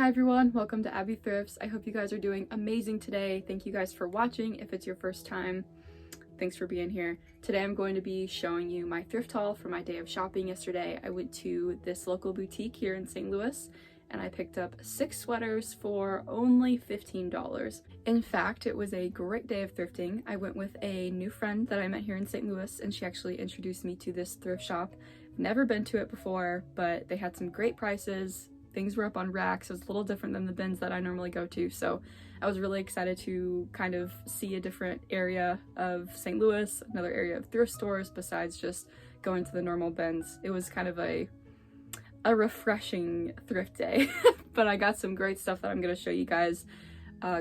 Hi everyone, welcome to Abby Thrifts. I hope you guys are doing amazing today. Thank you guys for watching. If it's your first time, thanks for being here. Today I'm going to be showing you my thrift haul for my day of shopping yesterday. I went to this local boutique here in St. Louis and I picked up 6 sweaters for only $15. In fact, it was a great day of thrifting. I went with a new friend that I met here in St. Louis and she actually introduced me to this thrift shop. Never been to it before, but they had some great prices. Things were up on racks. It was a little different than the bins that I normally go to, so I was really excited to kind of see a different area of St. Louis, another area of thrift stores besides just going to the normal bins. It was kind of a refreshing thrift day, but I got some great stuff that I'm going to show you guys.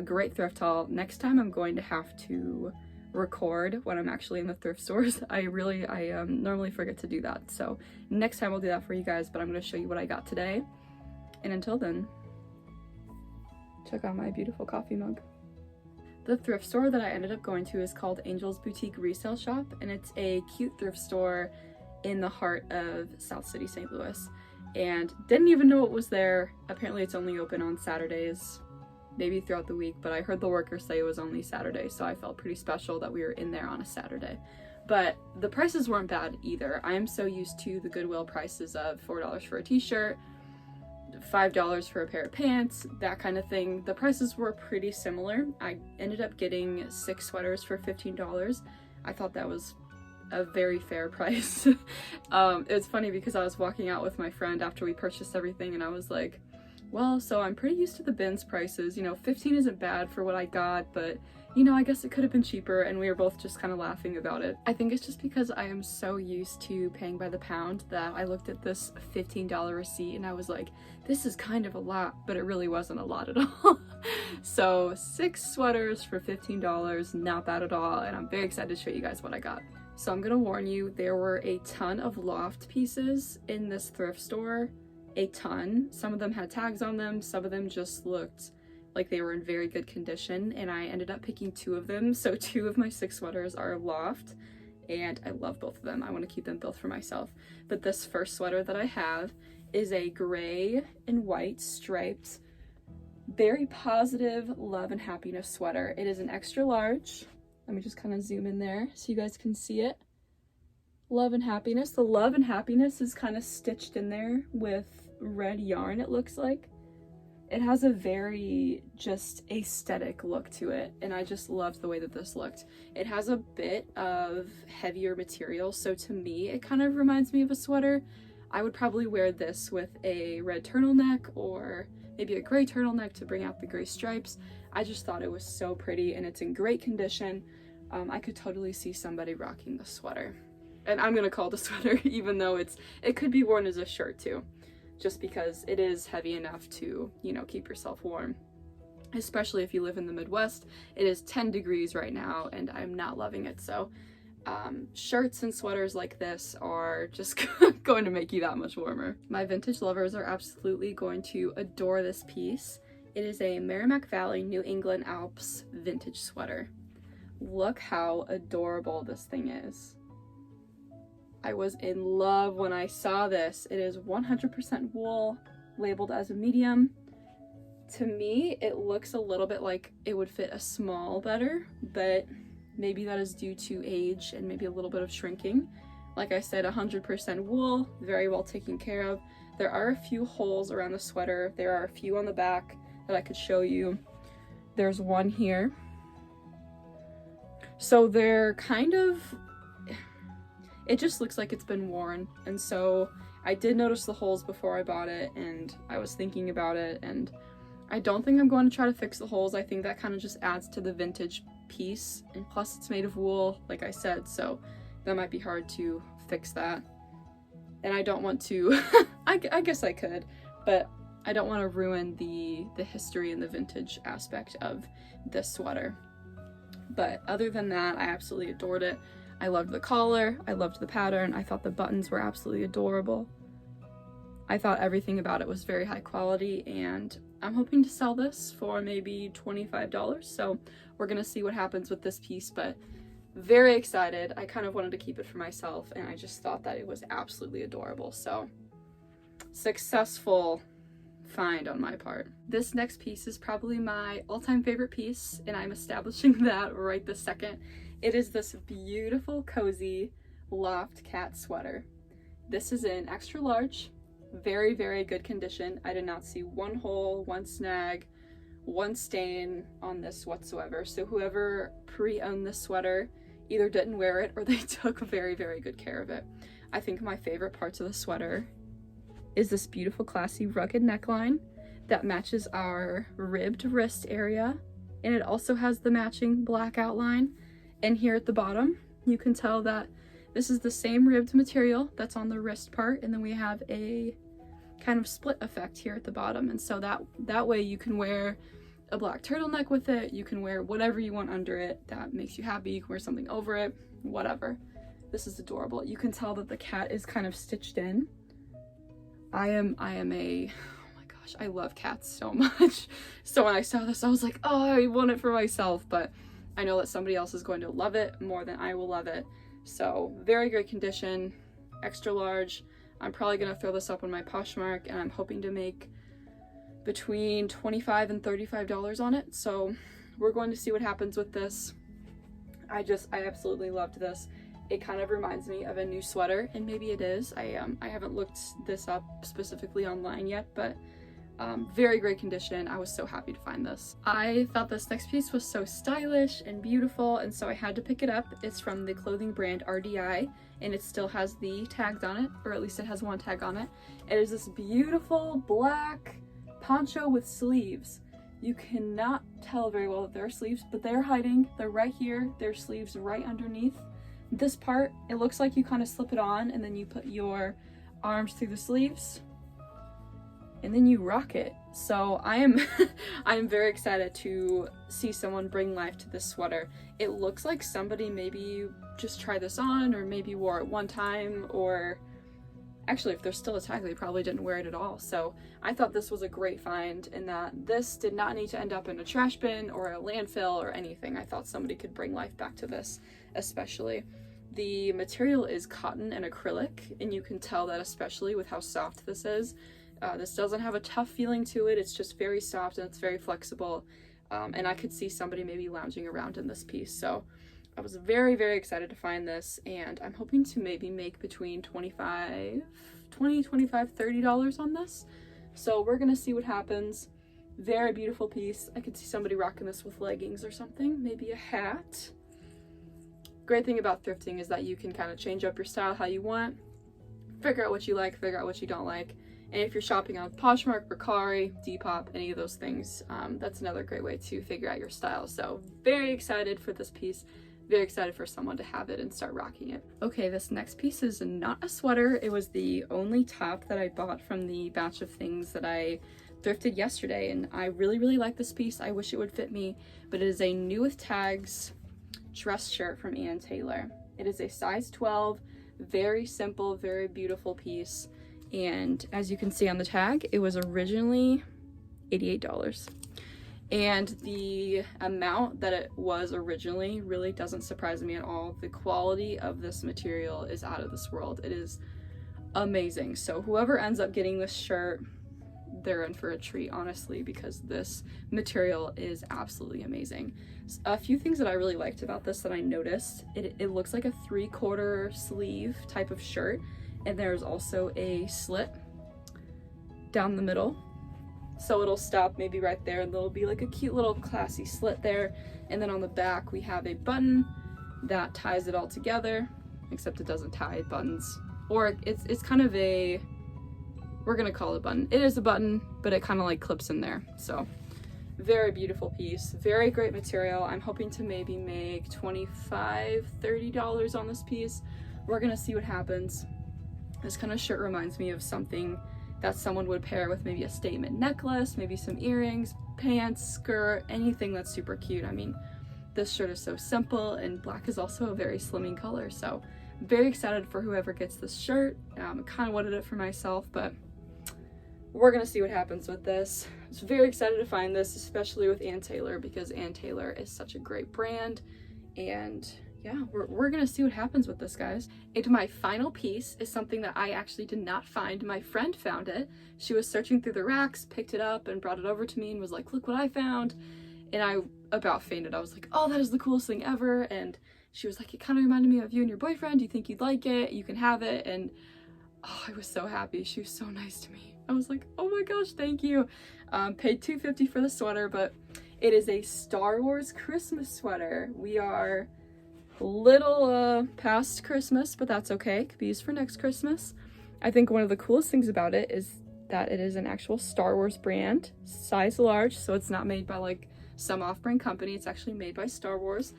Great thrift haul. Next time I'm going to have to record when I'm actually in the thrift stores. I normally forget to do that, so next time I'll do that for you guys, but I'm going to show you what I got today. And until then, check out my beautiful coffee mug. The thrift store that I ended up going to is called Angel's Boutique Resale shop, and it's a cute thrift store in the heart of South City, St. Louis. And didn't even know it was there. Apparently it's only open on Saturdays, maybe throughout the week, but I heard the workers say it was only Saturday, so I felt pretty special that we were in there on a Saturday. But the prices weren't bad either. I am so used to the Goodwill prices of $4 for a t-shirt, $5 for a pair of pants, that kind of thing. The prices were pretty similar. I ended up getting 6 sweaters for $15. I thought that was a very fair price. It was funny because I was walking out with my friend after we purchased everything and I was like, well, so I'm pretty used to the bins prices. You know, 15 isn't bad for what I got, but you know, I guess it could have been cheaper, and we were both just kind of laughing about it. I think it's just because I am so used to paying by the pound that I looked at this $15 receipt and I was like, this is kind of a lot, but it really wasn't a lot at all. So 6 sweaters for $15, not bad at all, and I'm very excited to show you guys what I got. So I'm gonna warn you, there were a ton of loft pieces in this thrift store, a ton. Some of them had tags on them, some of them just looked like they were in very good condition, and I ended up picking 2 of them. So 2 of my 6 sweaters are loft, and I love both of them. I want to keep them both for myself. But this first sweater that I have is a gray and white striped, very positive love and happiness sweater. It is an extra large. Let me just kind of zoom in there so you guys can see it. Love and happiness. The love and happiness is kind of stitched in there with red yarn, it looks like. It has a very just aesthetic look to it, and I just loved the way that this looked. It has a bit of heavier material, so to me it kind of reminds me of a sweater. I would probably wear this with a red turtleneck or maybe a gray turtleneck to bring out the gray stripes. I just thought it was so pretty, and it's in great condition. I could totally see somebody rocking the sweater. And I'm gonna call it a sweater even though it could be worn as a shirt too, just because it is heavy enough to, you know, keep yourself warm. Especially if you live in the Midwest. It is 10 degrees right now and I'm not loving it, so shirts and sweaters like this are just going to make you that much warmer. My vintage lovers are absolutely going to adore this piece. It is a Merrimac Valley, New England Alps vintage sweater. Look how adorable this thing is. I was in love when I saw this. It is 100% wool, labeled as a medium. To me, it looks a little bit like it would fit a small better, but maybe that is due to age and maybe a little bit of shrinking. Like I said, 100% wool, very well taken care of. There are a few holes around the sweater. There are a few on the back that I could show you. There's one here. So they're kind of, it just looks like it's been worn, and so I did notice the holes before I bought it, and I was thinking about it, and I don't think I'm going to try to fix the holes. I think that kind of just adds to the vintage piece, and plus it's made of wool, like I said, so that might be hard to fix that. And I don't want to, I guess I could, but I don't want to ruin the history and the vintage aspect of this sweater. But other than that, I absolutely adored it. I loved the collar, I loved the pattern, I thought the buttons were absolutely adorable. I thought everything about it was very high quality, and I'm hoping to sell this for maybe $25, so we're gonna see what happens with this piece, but very excited. I kind of wanted to keep it for myself, and I just thought that it was absolutely adorable. So successful find on my part. This next piece is probably my all-time favorite piece, and I'm establishing that right this second. It is this beautiful, cozy Loft Cat Sweater. This is in extra large, very, very good condition. I did not see one hole, one snag, one stain on this whatsoever. So whoever pre-owned this sweater either didn't wear it or they took very, very good care of it. I think my favorite parts of the sweater is this beautiful, classy, rugged neckline that matches our ribbed wrist area, and it also has the matching black outline. And here at the bottom, you can tell that this is the same ribbed material that's on the wrist part, and then we have a kind of split effect here at the bottom. And so that way you can wear a black turtleneck with it, you can wear whatever you want under it that makes you happy, you can wear something over it, whatever. This is adorable. You can tell that the cat is kind of stitched in. I am a, oh my gosh, I love cats so much. So when I saw this, I was like, oh, I want it for myself, but I know that somebody else is going to love it more than I will love it. So very great condition, extra large. I'm probably gonna throw this up on my Poshmark, and I'm hoping to make between $25 and $35 on it. So we're going to see what happens with this. I absolutely loved this. It kind of reminds me of a new sweater, and maybe it is. I haven't looked this up specifically online yet, but very great condition. I was so happy to find this. I thought this next piece was so stylish and beautiful, and so I had to pick it up. It's from the clothing brand RDI, and it still has the tags on it, or at least it has one tag on it. It is this beautiful black poncho with sleeves. You cannot tell very well that there are sleeves, but they're hiding. They're right here. There's sleeves right underneath. This part, it looks like you kind of slip it on, and then you put your arms through the sleeves, and then you rock it. So I am very excited to see someone bring life to this sweater. It looks like somebody maybe just tried this on, or maybe wore it one time, or actually if there's still a tag, they probably didn't wear it at all. So I thought this was a great find, in that this did not need to end up in a trash bin or a landfill or anything. I thought somebody could bring life back to this, especially. The material is cotton and acrylic, and you can tell that especially with how soft this is. This doesn't have a tough feeling to it. It's just very soft and it's very flexible. And I could see somebody maybe lounging around in this piece. So I was very, very excited to find this, and I'm hoping to maybe make between $25, $30 on this. So we're gonna see what happens. Very beautiful piece. I could see somebody rocking this with leggings or something, maybe a hat. Great thing about thrifting is that you can kind of change up your style how you want, figure out what you like, figure out what you don't like. And if you're shopping on Poshmark, Mercari, Depop, any of those things, that's another great way to figure out your style. So very excited for this piece. Very excited for someone to have it and start rocking it. Okay, this next piece is not a sweater. It was the only top that I bought from the batch of things that I thrifted yesterday, and I really, really like this piece. I wish it would fit me, but it is a new with tags dress shirt from Ann Taylor. It is a size 12, very simple, very beautiful piece. And as you can see on the tag, it was originally $88. And the amount that it was originally really doesn't surprise me at all. The quality of this material is out of this world. It is amazing. So whoever ends up getting this shirt, they're in for a treat, honestly, because this material is absolutely amazing. A few things that I really liked about this that I noticed, it looks like a 3/4 sleeve type of shirt, and there's also a slit down the middle. So it'll stop maybe right there, and there'll be like a cute little classy slit there. And then on the back, we have a button that ties it all together, except it doesn't tie buttons. Or it's kind of a, we're gonna call it a button. It is a button, but it kind of like clips in there. So very beautiful piece, very great material. I'm hoping to maybe make $25, $30 on this piece. We're gonna see what happens. This kind of shirt reminds me of something that someone would pair with maybe a statement necklace, maybe some earrings, pants, skirt, anything that's super cute. I mean, this shirt is so simple, and black is also a very slimming color. So very excited for whoever gets this shirt. I kind of wanted it for myself, but we're gonna see what happens with this. I was very excited to find this, especially with Ann Taylor, because Ann Taylor is such a great brand. And yeah, we're gonna see what happens with this, guys. And my final piece is something that I actually did not find. My friend found it. She was searching through the racks, picked it up, and brought it over to me and was like, look what I found. And I about fainted. I was like, oh, that is the coolest thing ever. And she was like, it kind of reminded me of you and your boyfriend. Do you think you'd like it? You can have it. And oh, I was so happy. She was so nice to me. I was like, oh my gosh, thank you. Paid $2.50 for the sweater, but it is a Star Wars Christmas sweater. We are a little past Christmas, but that's okay. It could be used for next Christmas. I think one of the coolest things about it is that it is an actual Star Wars brand, size large, so it's not made by like some off-brand company. It's actually made by Star Wars.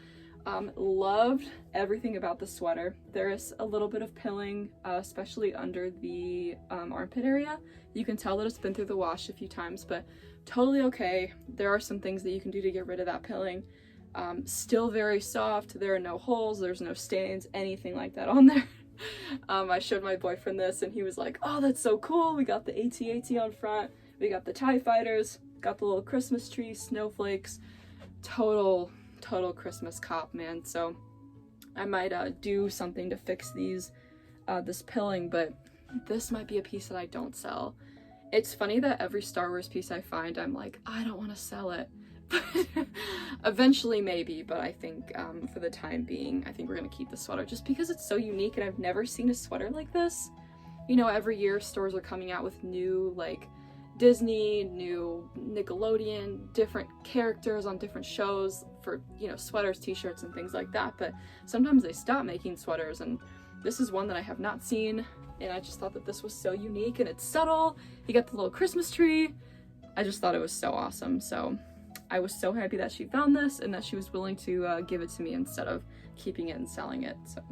Loved everything about the sweater. There is a little bit of pilling, especially under the armpit area. You can tell that it's been through the wash a few times, but totally okay. There are some things that you can do to get rid of that pilling. Still very soft. There are no holes, there's no stains, anything like that on there. I showed my boyfriend this and he was like, oh, that's so cool. We got the AT-AT on front. We got the TIE fighters, got the little Christmas tree, snowflakes. Total Christmas cop, man. So I might do something to fix these this pilling, but this might be a piece that I don't sell. It's funny that every Star Wars piece I find, I'm like, I don't want to sell it. Eventually maybe, but I think for the time being, I think we're gonna keep the sweater just because it's so unique and I've never seen a sweater like this. You know, every year stores are coming out with new like Disney, new Nickelodeon, different characters on different shows for, you know, sweaters, t-shirts, and things like that, but sometimes they stop making sweaters, and this is one that I have not seen, and I just thought that this was so unique, and it's subtle. You got the little Christmas tree. I just thought it was so awesome, so I was so happy that she found this and that she was willing to give it to me instead of keeping it and selling it, so.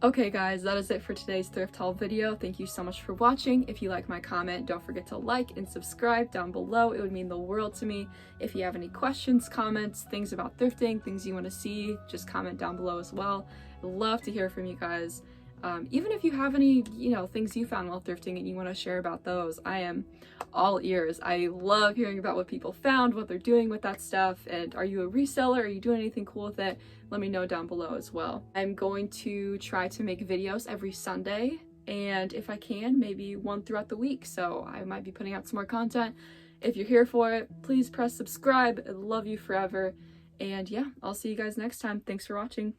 Okay guys, that is it for today's thrift haul video. Thank you so much for watching. If you like my comment, don't forget to like and subscribe down below. It would mean the world to me. If you have any questions, comments, things about thrifting, things you want to see, just comment down below as well. I'd love to hear from you guys. Even if you have any, you know, things you found while thrifting and you want to share about those, I am all ears. I love hearing about what people found, what they're doing with that stuff, and are you a reseller? Are you doing anything cool with it? Let me know down below as well. I'm going to try to make videos every Sunday, and if I can, maybe one throughout the week, so I might be putting out some more content. If you're here for it, please press subscribe. I love you forever, and yeah, I'll see you guys next time. Thanks for watching.